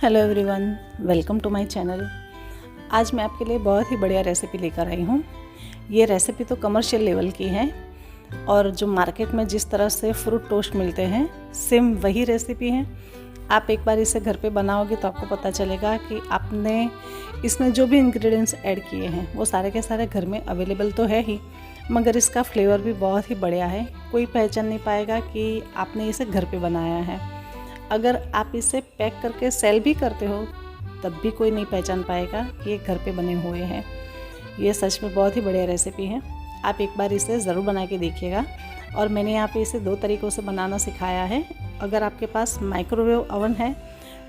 Hello everyone, welcome to my channel. आज मैं आपके लिए बहुत ही बढ़िया रेसिपी लेकर आई हूँ। ये रेसिपी तो कमर्शियल लेवल की है और जो मार्केट में जिस तरह से फ्रूट टोस्ट मिलते हैं सेम वही रेसिपी है। आप एक बार इसे घर पे बनाओगे तो आपको पता चलेगा कि आपने इसमें जो भी इंग्रेडिएंट्स ऐड किए हैं वो सारे के सारे घर में अवेलेबल तो है ही, मगर इसका फ्लेवर भी बहुत ही बढ़िया है। कोई पहचान नहीं पाएगा कि आपने इसे घर पे बनाया है। अगर आप इसे पैक करके सेल भी करते हो तब भी कोई नहीं पहचान पाएगा कि ये घर पे बने हुए हैं। ये सच में बहुत ही बढ़िया रेसिपी है। आप एक बार इसे ज़रूर बना के देखिएगा। और मैंने यहाँ पे इसे 2 तरीक़ों से बनाना सिखाया है। अगर आपके पास माइक्रोवेव ओवन है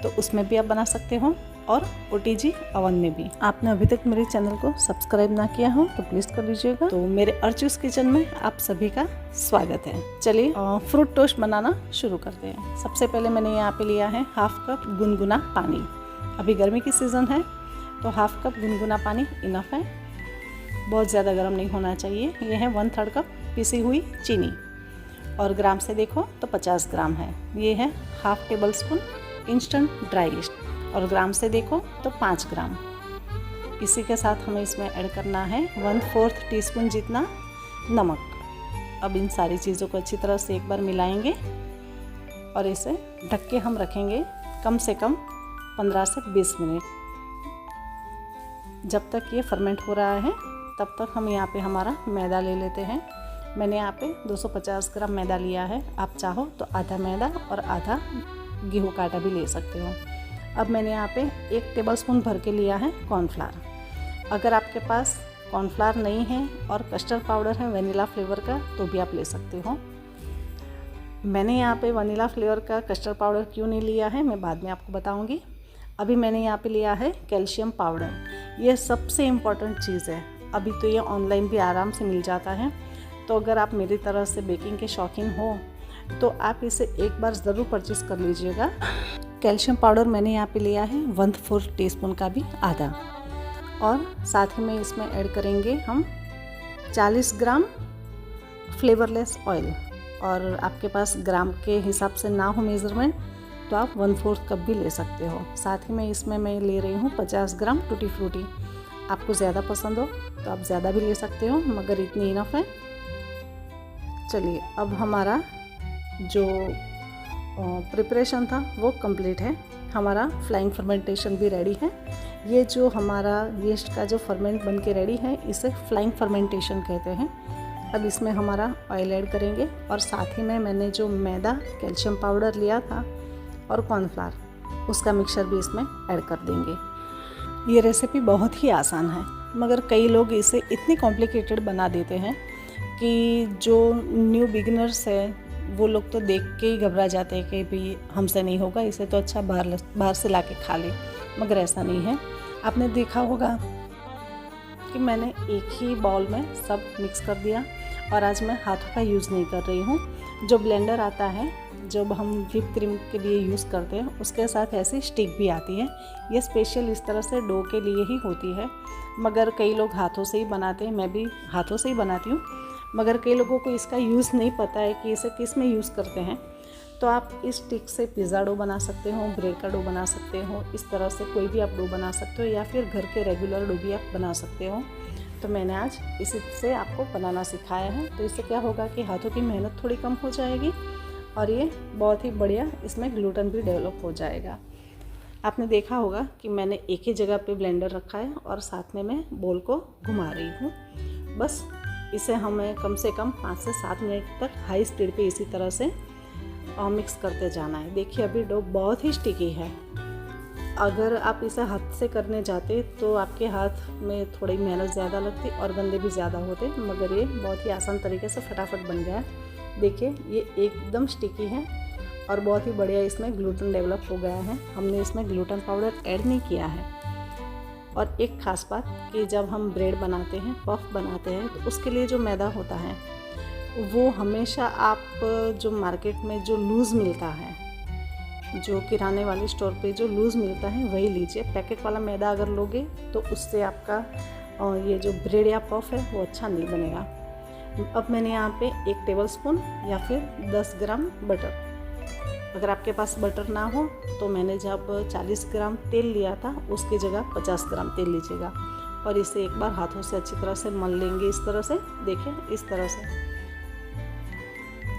तो उसमें भी आप बना सकते हो और OTG ओवन में भी। आपने अभी तक मेरे चैनल को सब्सक्राइब ना किया हो तो प्लीज़ कर लीजिएगा। तो मेरे अर्चूस किचन में आप सभी का स्वागत है। चलिए फ्रूट टोस्ट बनाना शुरू करते हैं। सबसे पहले मैंने यहाँ पे लिया है 1/2 कप गुनगुना पानी। अभी गर्मी की सीज़न है तो 1/2 कप गुनगुना पानी इनफ है, बहुत ज़्यादा गर्म नहीं होना चाहिए। ये है 1/3 कप पिसी हुई चीनी और ग्राम से देखो तो 50 ग्राम है। ये है 1/2 table spoon instant dry east और ग्राम से देखो तो 5 ग्राम। इसी के साथ हमें इसमें ऐड करना है 1/4 टीस्पून जितना नमक। अब इन सारी चीज़ों को अच्छी तरह से एक बार मिलाएंगे और इसे ढक के हम रखेंगे कम से कम 15 से 20 मिनट। जब तक ये फर्मेंट हो रहा है तब तक हम यहाँ पे हमारा मैदा ले लेते हैं। मैंने यहाँ पे 250 ग्राम मैदा लिया है। आप चाहो तो आधा मैदा और आधा गेहूँ का आटा भी ले सकते हो। अब मैंने यहाँ पे 1 टेबलस्पून भर के लिया है कॉर्नफ्लावर। अगर आपके पास कॉर्नफ्लावर नहीं है और कस्टर्ड पाउडर है वनीला फ्लेवर का तो भी आप ले सकते हो। मैंने यहाँ पे वनीला फ्लेवर का कस्टर्ड पाउडर क्यों नहीं लिया है मैं बाद में आपको बताऊँगी। अभी मैंने यहाँ पे लिया है कैल्शियम पाउडर। ये सबसे इम्पॉर्टेंट चीज़ है। अभी तो ये ऑनलाइन भी आराम से मिल जाता है, तो अगर आप मेरी तरह से बेकिंग के शौकीन हो तो आप इसे एक बार ज़रूर परचेज़ कर लीजिएगा। कैल्शियम पाउडर मैंने यहाँ पे लिया है 1/4 टीस्पून का भी आधा। और साथ ही में इसमें ऐड करेंगे हम 40 ग्राम फ्लेवरलेस ऑयल। और आपके पास ग्राम के हिसाब से ना हो मेज़रमेंट तो आप 1/4 कप भी ले सकते हो। साथ ही में इसमें मैं ले रही हूँ 50 ग्राम टूटी फ्रूटी। आपको ज़्यादा पसंद हो तो आप ज़्यादा भी ले सकते हो, मगर इतनी इनफ है। चलिए, अब हमारा जो प्रिपरेशन था वो कंप्लीट है। हमारा फ्लाइंग फर्मेंटेशन भी रेडी है। ये जो हमारा यीस्ट का जो फर्मेंट बन के रेडी है इसे फ्लाइंग फर्मेंटेशन कहते हैं। अब इसमें हमारा ऑयल ऐड करेंगे और साथ ही में मैंने जो मैदा, कैल्शियम पाउडर लिया था और कॉर्नफ्लावर उसका मिक्सचर भी इसमें ऐड कर देंगे। ये रेसिपी बहुत ही आसान है, मगर कई लोग इसे इतनी कॉम्प्लिकेटेड बना देते हैं कि जो न्यू बिगिनर्स है वो लोग तो देख के ही घबरा जाते हैं कि भाई हमसे नहीं होगा, इसे तो अच्छा बाहर से ला के खा ले। मगर ऐसा नहीं है। आपने देखा होगा कि मैंने एक ही बाउल में सब मिक्स कर दिया और आज मैं हाथों का यूज़ नहीं कर रही हूँ। जो ब्लेंडर आता है जब हम व्हिप क्रीम के लिए यूज़ करते हैं उसके साथ ऐसी स्टिक भी आती है। ये स्पेशल इस तरह से डो के लिए ही होती है, मगर कई लोग हाथों से ही बनाते हैं। मैं भी हाथों से ही बनाती हूँ, मगर कई लोगों को इसका यूज़ नहीं पता है कि इसे किस में यूज़ करते हैं। तो आप इस स्टिक से पिज़्ज़ा डो बना सकते हो, ब्रेड का डो बना सकते हो। इस तरह से कोई भी आप डो बना सकते हो या फिर घर के रेगुलर डो भी आप बना सकते हो। तो मैंने आज इसी से आपको बनाना सिखाया है। तो इससे क्या होगा कि हाथों की मेहनत थोड़ी कम हो जाएगी और ये बहुत ही बढ़िया इसमें ग्लूटेन भी डेवलप हो जाएगा। आपने देखा होगा कि मैंने एक ही जगह पे ब्लेंडर रखा है और साथ में मैं बोल को घुमा रही हूँ। बस इसे हमें कम से कम 5 से 7 मिनट तक हाई स्पीड पे इसी तरह से मिक्स करते जाना है। देखिए, अभी डो बहुत ही स्टिकी है। अगर आप इसे हाथ से करने जाते तो आपके हाथ में थोड़ी मेहनत ज़्यादा लगती और गंदे भी ज़्यादा होते, मगर ये बहुत ही आसान तरीके से फटाफट बन गया है। देखिए, ये एकदम स्टिकी है और बहुत ही बढ़िया इसमें ग्लूटेन डेवलप हो गया है। हमने इसमें ग्लूटेन पाउडर ऐड नहीं किया है। और एक ख़ास बात कि जब हम ब्रेड बनाते हैं, पफ बनाते हैं, तो उसके लिए जो मैदा होता है वो हमेशा आप जो मार्केट में जो लूज़ मिलता है, जो किराने वाले स्टोर पे जो लूज़ मिलता है वही लीजिए। पैकेट वाला मैदा अगर लोगे तो उससे आपका ये जो ब्रेड या पफ है वो अच्छा नहीं बनेगा। अब मैंने यहाँ पे 1 टेबलस्पून या फिर 10 ग्राम बटर अगर आपके पास बटर ना हो तो मैंने जब 40 ग्राम तेल लिया था उसकी जगह 50 ग्राम तेल लीजिएगा और इसे एक बार हाथों से अच्छी तरह से मल लेंगे। इस तरह से देखिए, इस तरह से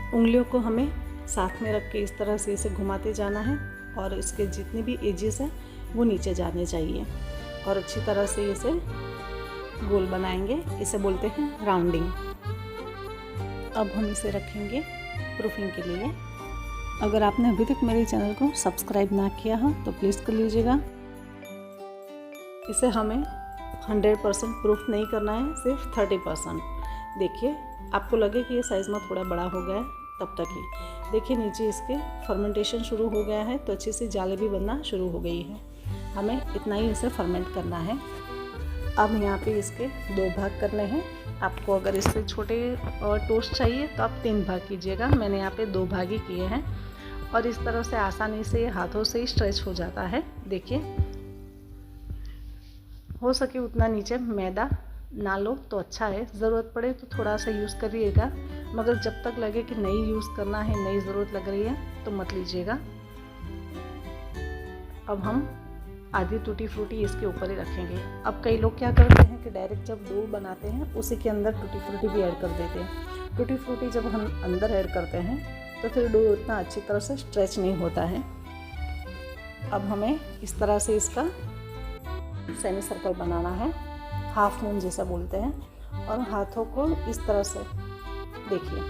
उंगलियों को हमें साथ में रख के इस तरह से इसे घुमाते जाना है और इसके जितने भी एजेस हैं वो नीचे जाने चाहिए और अच्छी तरह से इसे गोल बनाएंगे। इसे बोलते हैं राउंडिंग। अब हम इसे रखेंगे प्रूफिंग के लिए। अगर आपने अभी तक मेरे चैनल को सब्सक्राइब ना किया हो तो प्लीज़ कर लीजिएगा। इसे हमें 100% प्रूफ नहीं करना है, सिर्फ 30%। देखिए, आपको लगे कि ये साइज़ में थोड़ा बड़ा हो गया है तब तक ही। देखिए नीचे इसके फर्मेंटेशन शुरू हो गया है तो अच्छी सी जाली भी बनना शुरू हो गई है। हमें इतना ही इसे फर्मेंट करना है। अब यहाँ पे इसके 2 भाग करने हैं। आपको अगर इससे छोटे टोस्ट चाहिए तो आप 3 भाग कीजिएगा। मैंने यहाँ पे 2 भाग ही किए हैं और इस तरह से आसानी से हाथों से ही स्ट्रेच हो जाता है। देखिए, हो सके उतना नीचे मैदा ना लो तो अच्छा है, ज़रूरत पड़े तो थोड़ा सा यूज़ करिएगा, मगर जब तक लगे कि नहीं यूज़ करना है, नहीं ज़रूरत लग रही है तो मत लीजिएगा। अब हम आधी टूटी फ्रूटी इसके ऊपर ही रखेंगे। अब कई लोग क्या करते हैं कि डायरेक्ट जब डो बनाते हैं उसी के अंदर टूटी फ्रूटी भी ऐड कर देते हैं। टूटी फ्रूटी जब हम अंदर ऐड करते हैं तो फिर डो उतना अच्छी तरह से स्ट्रेच नहीं होता है। अब हमें इस तरह से इसका सेमी सर्कल बनाना है, हाफ मून जैसा बोलते हैं, और हाथों को इस तरह से देखिए,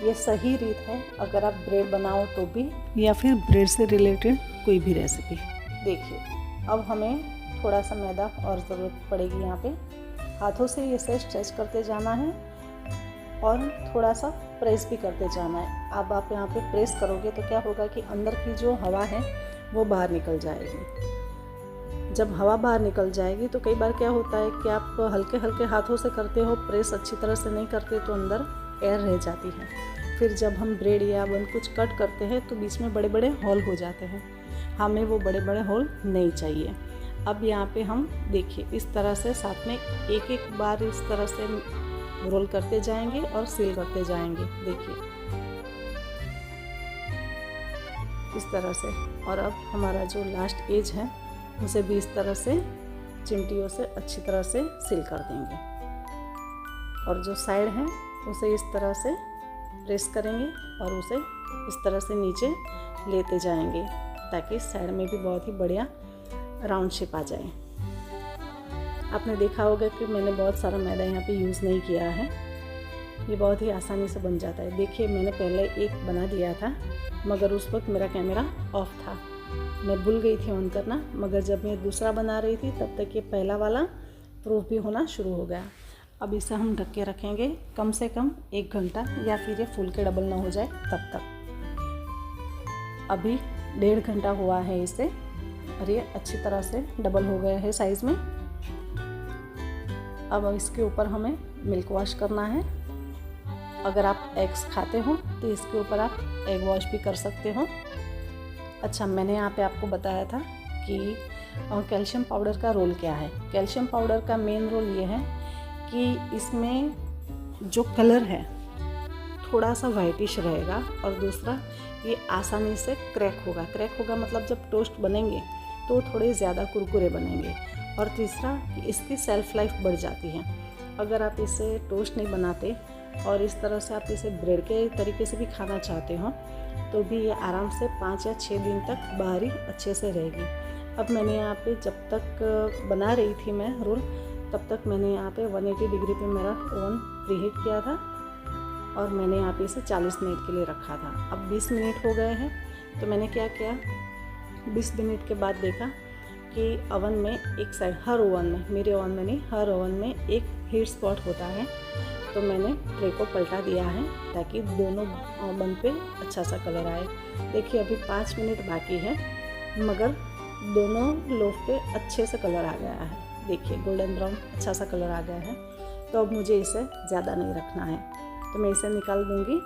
ये सही रीत है अगर आप ब्रेड बनाओ तो भी, या फिर ब्रेड से रिलेटेड कोई भी रेसिपी। देखिए, अब हमें थोड़ा सा मैदा और ज़रूरत पड़ेगी। यहाँ पे हाथों से इसे स्ट्रेच करते जाना है और थोड़ा सा प्रेस भी करते जाना है। अब आप यहाँ पे प्रेस करोगे तो क्या होगा कि अंदर की जो हवा है वो बाहर निकल जाएगी। जब हवा बाहर निकल जाएगी तो कई बार क्या होता है कि आप हल्के हल्के हाथों से करते हो, प्रेस अच्छी तरह से नहीं करते तो अंदर एयर रह जाती है। फिर जब हम ब्रेड या बन कुछ कट करते हैं तो बीच में बड़े बड़े होल हो जाते हैं। हमें वो बड़े बड़े होल नहीं चाहिए। अब यहाँ पे हम देखिए इस तरह से साथ में एक एक बार इस तरह से रोल करते जाएंगे और सील करते जाएंगे। देखिए इस तरह से। और अब हमारा जो लास्ट एज है उसे भी इस तरह से चिमटियों से अच्छी तरह से सील कर देंगे और जो साइड है उसे इस तरह से प्रेस करेंगे और उसे इस तरह से नीचे लेते जाएंगे ताकि साइड में भी बहुत ही बढ़िया राउंड शेप आ जाए। आपने देखा होगा कि मैंने बहुत सारा मैदा यहाँ पे यूज़ नहीं किया है, ये बहुत ही आसानी से बन जाता है। देखिए मैंने पहले एक बना दिया था मगर उस वक्त मेरा कैमरा ऑफ था, मैं भूल गई थी ऑन करना, मगर जब मैं दूसरा बना रही थी तब तक ये पहला वाला प्रूफ भी होना शुरू हो गया। अब इसे हम ढक के रखेंगे कम से कम 1 घंटा, या फिर ये फूल के डबल ना हो जाए तब तक। अभी 1.5 घंटा हुआ है इसे और ये अच्छी तरह से डबल हो गया है साइज़ में। अब इसके ऊपर हमें मिल्क वॉश करना है। अगर आप एग्स खाते हो तो इसके ऊपर आप एग वॉश भी कर सकते हो। अच्छा, मैंने यहाँ पे आपको बताया था कि कैल्शियम पाउडर का रोल क्या है। कैल्शियम पाउडर का मेन रोल ये है कि इसमें जो कलर है थोड़ा सा वाइटिश रहेगा और दूसरा ये आसानी से क्रैक होगा मतलब जब टोस्ट बनेंगे तो थोड़े ज़्यादा कुरकुरे बनेंगे। और तीसरा इसकी सेल्फ लाइफ बढ़ जाती है। अगर आप इसे टोस्ट नहीं बनाते और इस तरह से आप इसे ब्रेड के तरीके से भी खाना चाहते हो तो भी ये आराम से 5 या 6 दिन तक बाहरी अच्छे से रहेगी। अब मैंने यहाँ पे जब तक बना रही थी मैं रोल तब तक मैंने यहाँ पे 180 डिग्री पे मेरा ओवन प्रीहीट किया था और मैंने यहाँ पे इसे 40 मिनट के लिए रखा था। अब 20 मिनट हो गए हैं तो मैंने क्या किया, 20 मिनट के बाद देखा कि ओवन में एक साइड, हर ओवन में, मेरे ओवन में नहीं, हर ओवन में एक हीट स्पॉट होता है, तो मैंने ट्रे को पलटा दिया है ताकि दोनों बन पे अच्छा सा कलर आए। देखिए अभी 5 मिनट बाकी है मगर दोनों लोफ पे अच्छे से कलर आ गया है। देखिए गोल्डन ब्राउन अच्छा सा कलर आ गया है। तो अब मुझे इसे ज़्यादा नहीं रखना है तो मैं इसे निकाल दूँगी।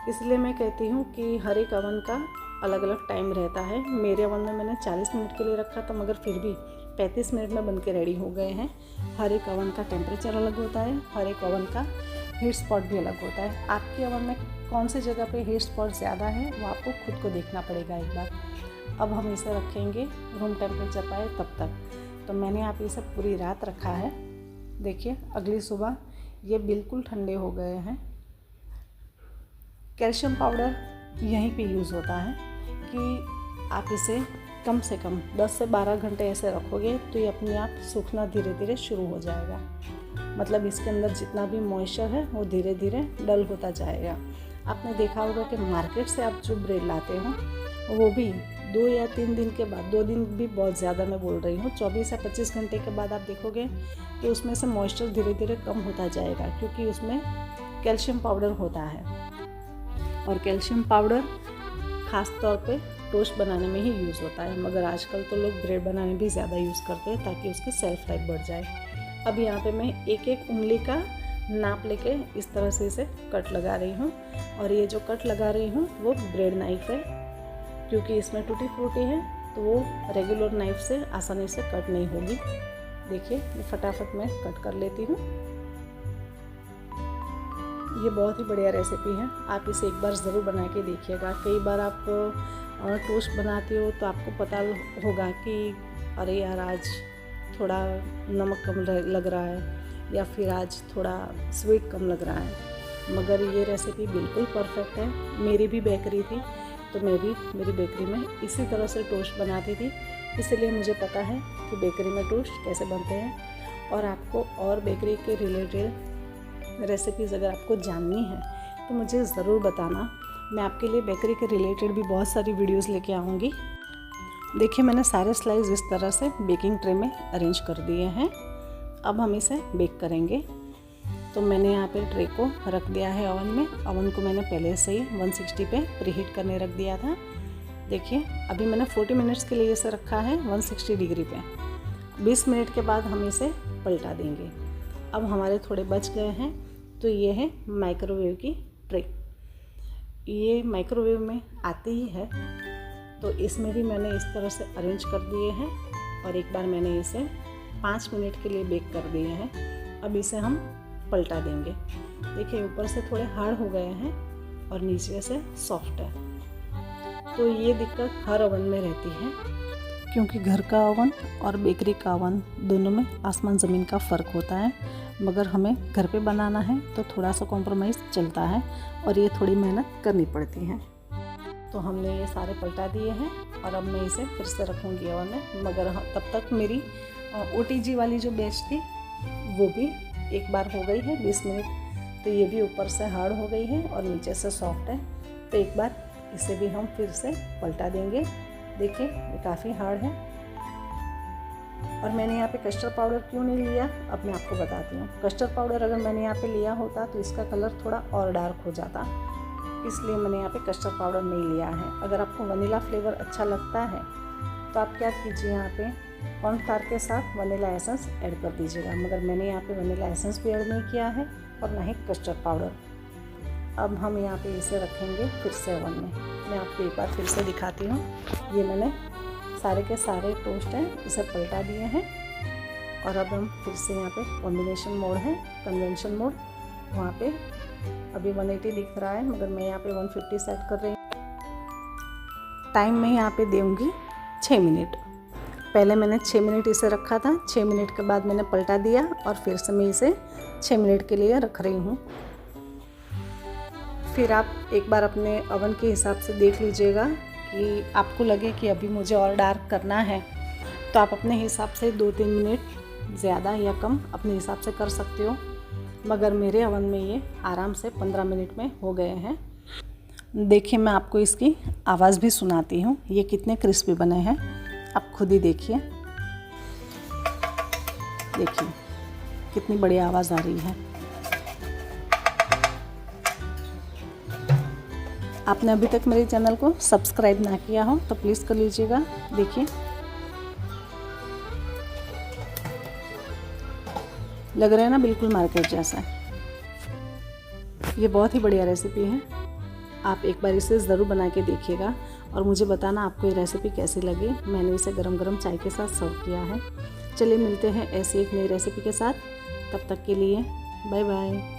इसलिए मैं कहती हूँ कि हर एक ओवन का अलग अलग टाइम रहता है। मेरे ओवन में मैंने 40 मिनट के लिए रखा था मगर फिर भी 35 मिनट में बन के रेडी हो गए हैं। हर एक ओवन का टेम्परेचर अलग होता है, हर एक ओवन का हीट स्पॉट भी अलग होता है। आपके ओवन में कौन सी जगह पे हेयर फॉल ज़्यादा है वो आपको खुद को देखना पड़ेगा एक बार। अब हम इसे रखेंगे रूम टेम्परेचर पाए तब तक। तो मैंने यहाँ पे इसे पूरी रात रखा है। देखिए अगली सुबह ये बिल्कुल ठंडे हो गए हैं। कैल्शियम पाउडर यहीं पे यूज़ होता है कि आप इसे कम से कम 10 से 12 घंटे ऐसे रखोगे तो ये अपने आप सूखना धीरे धीरे शुरू हो जाएगा। मतलब इसके अंदर जितना भी मॉइस्चर है वो धीरे धीरे डल होता जाएगा। आपने देखा होगा कि मार्केट से आप जो ब्रेड लाते हो वो भी 2 या 3 दिन के बाद, 2 दिन भी बहुत ज़्यादा मैं बोल रही हूँ, 24 या 25 घंटे के बाद आप देखोगे कि उसमें से मॉइस्चर धीरे धीरे कम होता जाएगा, क्योंकि उसमें कैल्शियम पाउडर होता है। और कैल्शियम पाउडर ख़ास तौर पे टोस्ट बनाने में ही यूज़ होता है, मगर आजकल तो लोग ब्रेड बनाने भी ज़्यादा यूज़ करते हैं ताकि उसकी सेल्फ लाइफ बढ़ जाए। अब यहाँ पे मैं एक एक उंगली का नाप लेके इस तरह से इसे कट लगा रही हूँ। और ये जो कट लगा रही हूँ वो ब्रेड नाइफ़ है, क्योंकि इसमें टूटी फ्रूटी है तो वो रेगुलर नाइफ़ से आसानी से कट नहीं होगी। देखिए ये फटाफट मैं कट कर लेती हूँ। ये बहुत ही बढ़िया रेसिपी है, आप इसे एक बार ज़रूर बना के देखिएगा। कई बार आप टोस्ट बनाते हो तो आपको पता होगा कि अरे यार आज थोड़ा नमक कम लग रहा है या फिर आज थोड़ा स्वीट कम लग रहा है, मगर ये रेसिपी बिल्कुल परफेक्ट है। मेरी भी बेकरी थी तो मैं भी मेरी बेकरी में इसी तरह से टोस्ट बनाती थी, इसलिए मुझे पता है कि बेकरी में टोस्ट कैसे बनते हैं। और आपको और बेकरी के रिलेटेड रेसिपीज़ अगर आपको जाननी है तो मुझे ज़रूर बताना। मैं आपके लिए बेकरी के रिलेटेड भी बहुत सारी वीडियोस लेके आऊँगी। देखिए मैंने सारे स्लाइस इस तरह से बेकिंग ट्रे में अरेंज कर दिए हैं। अब हम इसे बेक करेंगे। तो मैंने यहाँ पे ट्रे को रख दिया है ओवन में। ओवन को मैंने पहले से ही 160 पे प्रीहीट करने रख दिया था। देखिए अभी मैंने 40 मिनट्स के लिए इसे रखा है 160 डिग्री पे। 20 मिनट के बाद हम इसे पलटा देंगे। अब हमारे थोड़े बच गए हैं, तो ये है माइक्रोवेव की ट्रे। ये माइक्रोवेव में आती ही है, तो इसमें भी मैंने इस तरह से अरेंज कर दिए हैं और एक बार मैंने इसे 5 मिनट के लिए बेक कर दिए हैं। अब इसे हम पलटा देंगे। देखिए ऊपर से थोड़े हार्ड हो गए हैं और नीचे से सॉफ्ट है। तो ये दिक्कत हर ओवन में रहती है, क्योंकि घर का ओवन और बेकरी का ओवन दोनों में आसमान ज़मीन का फ़र्क होता है। मगर हमें घर पे बनाना है तो थोड़ा सा कॉम्प्रोमाइज़ चलता है और ये थोड़ी मेहनत करनी पड़ती है। तो हमने ये सारे पलटा दिए हैं और अब मैं इसे फिर से रखूँगी ओवन में। मगर तब तक मेरी OTG वाली जो बैच थी वो भी एक बार हो गई है 20 मिनट। तो ये भी ऊपर से हार्ड हो गई है और नीचे से सॉफ्ट है। तो एक बार इसे भी हम फिर से पलटा देंगे। देखिए ये काफ़ी हार्ड है। और मैंने यहाँ पे कस्टर्ड पाउडर क्यों नहीं लिया, अब मैं आपको बताती हूँ। कस्टर्ड पाउडर अगर मैंने यहाँ पे लिया होता तो इसका कलर थोड़ा और डार्क हो जाता, इसलिए मैंने यहाँ पे कस्टर्ड पाउडर नहीं लिया है। अगर आपको वनीला फ्लेवर अच्छा लगता है तो आप क्या कीजिए, यहाँ पे कॉर्नफ्लावर के साथ वनीला एसेंस ऐड कर दीजिएगा। मगर मैंने यहाँ पे वनीला एसेंस भी ऐड नहीं किया है और ना ही कस्टर्ड पाउडर। अब हम यहाँ पे इसे रखेंगे फिर से ओवन में। मैं आपको एक बार फिर से दिखाती हूँ। ये मैंने सारे के सारे टोस्ट हैं इसे पलटा दिए हैं और अब हम फिर से यहाँ पे कॉम्बिनेशन मोड है, कन्वेंशन मोड, वहाँ पे अभी 180 दिख रहा है, मगर मैं यहाँ पे 150 सेट कर रही हूँ। टाइम मैं यहाँ पे दूँगी 6 मिनट। पहले मैंने 6 मिनट इसे रखा था, 6 मिनट के बाद मैंने पलटा दिया और फिर से मैं इसे 6 मिनट के लिए रख रही हूँ। फिर आप एक बार अपने ओवन के हिसाब से देख लीजिएगा कि आपको लगे कि अभी मुझे और डार्क करना है तो आप अपने हिसाब से 2-3 मिनट ज़्यादा या कम अपने हिसाब से कर सकते हो। मगर मेरे ओवन में ये आराम से 15 मिनट में हो गए हैं। देखिए मैं आपको इसकी आवाज़ भी सुनाती हूँ, ये कितने क्रिस्पी बने हैं, आप खुद ही देखिए। देखिए कितनी बढ़िया आवाज़ आ रही है। आपने अभी तक मेरे चैनल को सब्सक्राइब ना किया हो तो प्लीज़ कर लीजिएगा। देखिए लग रहा है ना बिल्कुल मार्केट जैसा। ये बहुत ही बढ़िया रेसिपी है, आप एक बार इसे ज़रूर बना के देखिएगा और मुझे बताना आपको ये रेसिपी कैसी लगी। मैंने इसे गरम गरम चाय के साथ सर्व किया है। चलिए मिलते हैं ऐसी एक नई रेसिपी के साथ, तब तक के लिए बाय बाय।